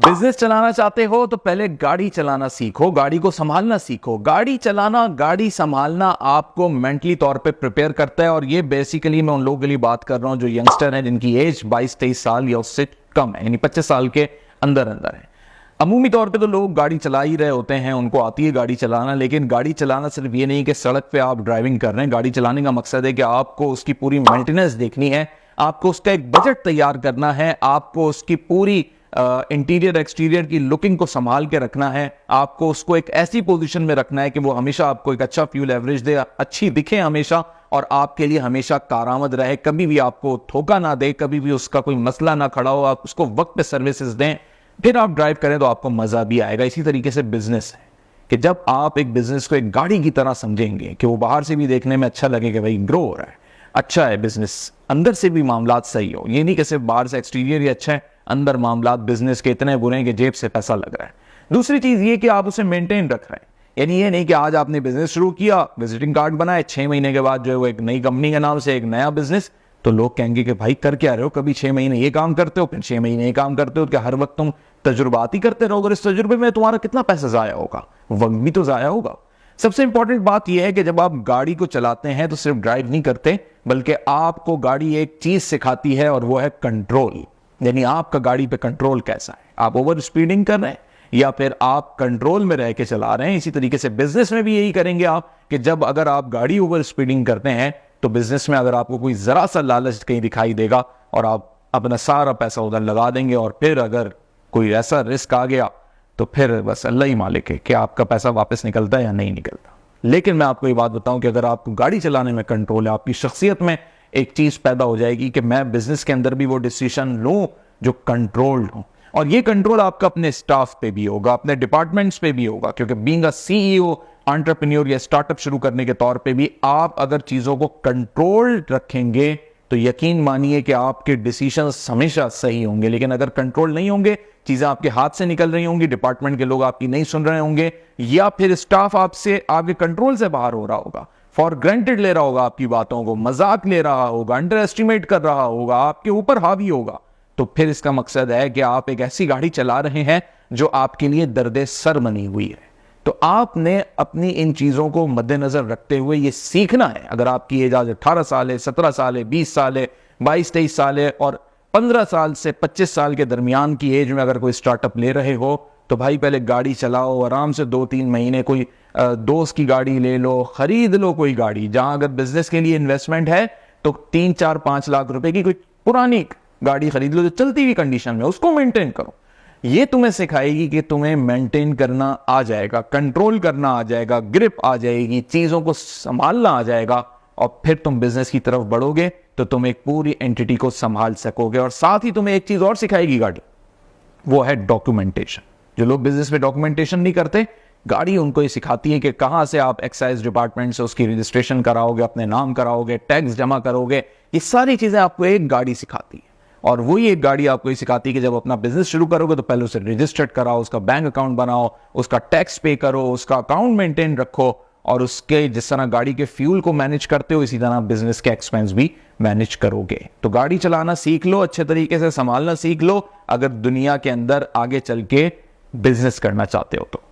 Business चलाना चाहते हो तो पहले गाड़ी चलाना सीखो, गाड़ी को संभालना सीखो। गाड़ी चलाना, गाड़ी संभालना आपको मेंटली तौर पे प्रिपेयर करता है। और ये बेसिकली मैं उन लोगों के लिए बात कर रहा हूं जो यंगस्टर हैं, जिनकी एज 22-23 साल या उससे कम है, यानी 25 साल के अंदर अंदर है। अमूमी तौर पे तो लोग गाड़ी चला ही रहे होते हैं, उनको आती है गाड़ी चलाना। लेकिन गाड़ी चलाना सिर्फ ये नहीं कि सड़क पे आप ड्राइविंग कर रहे हैं। गाड़ी चलाने का मकसद है कि आपको उसकी पूरी मेंटेनेंस देखनी है, आपको उसका एक बजट तैयार करना है, आपको उसकी पूरी इंटीरियर एक्सटीरियर की लुकिंग को संभाल के रखना है, आपको उसको एक ऐसी पोजीशन में रखना है कि वो हमेशा आपको एक अच्छा फ्यूल एवरेज दे, अच्छी दिखे हमेशा, और आपके लिए हमेशा कारआमद रहे, कभी भी आपको धोखा ना दे, कभी भी उसका कोई मसला ना खड़ा हो, आप उसको वक्त पे सर्विसेज दें, फिर आप ड्राइव करें तो आपको मजा भी आएगा। इसी तरीके से बिजनेस है कि जब आप एक बिजनेस को एक गाड़ी की तरह समझेंगे कि वो बाहर से भी देखने में अच्छा लगे कि भाई ग्रो हो रहा है, अच्छा है बिजनेस, अंदर से भी मामलात सही हो, ये नहीं कि सिर्फ बाहर से एक्सटीरियर ही अच्छा है, अंदर मामलात बिजनेस के इतने बुरे हैं कि जेब से पैसा लग रहा है। दूसरी चीज ये कि आप उसे मेंटेन रख रहे हैं, यानी ये नहीं कि आज आपने बिजनेस शुरू किया, विजिटिंग कार्ड बनाए, 6 महीने के बाद जो है वो एक नई कंपनी के नाम से एक नया बिजनेस, तो लोग कहेंगे कि भाई कर क्या रहे हो, कभी 6 महीने ये काम करते हो, फिर 6 महीने ये काम करते हो, क्या हर वक्त तुम तजुर्बात ही करते रहोगे? इस तजुर्बे में तुम्हारा कितना पैसा जाया होगा, वक्त भी तो जाया होगा। सबसे इंपॉर्टेंट बात यह है कि जब आप गाड़ी को चलाते हैं तो सिर्फ ड्राइव नहीं करते, बल्कि आपको गाड़ी एक चीज सिखाती है और वो है कंट्रोल। यानी आपका गाड़ी पे कंट्रोल कैसा है, आप ओवर स्पीडिंग कर रहे हैं या फिर आप कंट्रोल में रह के चला रहे हैं। इसी तरीके से बिजनेस में भी यही करेंगे आप कि जब अगर आप गाड़ी ओवर स्पीडिंग करते हैं तो बिजनेस में अगर आपको कोई जरा सा लालच कहीं दिखाई देगा और आप अपना सारा पैसा उधर लगा देंगे, और फिर अगर कोई ऐसा रिस्क आ गया तो फिर बस अल्लाह ही मालिक है कि आपका पैसा वापस निकलता है या नहीं निकलता। लेकिन मैं आपको ये बात बताऊं कि अगर आपको गाड़ी चलाने में कंट्रोल है, आपकी शख्सियत में एक चीज पैदा हो जाएगी कि मैं बिजनेस के अंदर भी वो डिसीजन लूं जो कंट्रोल्ड हो। और ये कंट्रोल आपका अपने स्टाफ पे भी होगा, अपने डिपार्टमेंट्स पे भी होगा, क्योंकि बीइंग अ सीईओ, एंटरप्रेन्योर या स्टार्टअप शुरू करने के तौर पे भी आप अगर चीजों को कंट्रोल रखेंगे तो यकीन मानिए कि आपके डिसीजंस हमेशा सही होंगे। लेकिन अगर कंट्रोल नहीं होंगे, चीजें आपके हाथ से निकल रही होंगी, डिपार्टमेंट के लोग आपकी नहीं सुन रहे होंगे, या फिर स्टाफ आपसे आपके कंट्रोल से बाहर हो रहा होगा, फॉर ग्रांटेड ले रहा होगा आपकी बातों को, मजाक ले रहा होगा, अंडर एस्टिमेट कर रहा होगा, आपके ऊपर हावी होगा, तो फिर इसका मकसद है कि आप एक ऐसी गाड़ी चला रहे हैं जो आपके लिए दर्दे सर बनी हुई है। तो आपने अपनी इन चीजों को मद्देनजर रखते हुए ये सीखना है। अगर आपकी एज आज 18 साल है, 17 साल है, 20 साल है, 22-23 साल है, और 15 साल से 25 साल के दरमियान की एज में अगर कोई स्टार्टअप ले रहे हो, तो भाई पहले गाड़ी चलाओ, आराम से 2-3 महीने कोई दोस्त की गाड़ी ले लो, खरीद लो कोई गाड़ी। जहां अगर बिजनेस के लिए इन्वेस्टमेंट है तो 3-4-5 लाख रुपए की कोई पुरानी गाड़ी खरीद लो जो चलती हुई कंडीशन में, उसको मेंटेन करो। ये तुम्हें सिखाएगी कि तुम्हें मेंटेन करना आ जाएगा, कंट्रोल करना आ जाएगा, ग्रिप आ जाएगी, चीजों को संभालना आ जाएगा, और फिर तुम बिजनेस की तरफ बढ़ोगे तो तुम एक पूरी एंटिटी को संभाल सकोगे। और साथ ही तुम्हें एक चीज और सिखाएगी गाड़ी, वो है डॉक्यूमेंटेशन। जो लोग बिजनेस में डॉक्यूमेंटेशन नहीं करते, गाड़ी उनको ये सिखाती है कि कहां से आप एक्साइज डिपार्टमेंट से उसकी रजिस्ट्रेशन कराओगे, अपने नाम कराओगे, टैक्स जमा करोगे। ये सारी चीजें आपको एक गाड़ी सिखाती है। और वही एक गाड़ी आपको ये सिखाती है कि जब अपना बिजनेस शुरू करोगे तो पहले उसे रजिस्टर्ड कराओ, उसका बैंक अकाउंट बनाओ, उसका टैक्स पे करो, उसका अकाउंट मेंटेन रखो, और उसके जिस तरह गाड़ी के फ्यूल को मैनेज करते हो इसी तरह बिजनेस के एक्सपेंस भी मैनेज करोगे। तो गाड़ी चलाना सीख लो, अच्छे तरीके से संभालना सीख लो, अगर दुनिया के अंदर आगे चल के बिजनेस करना चाहते हो तो।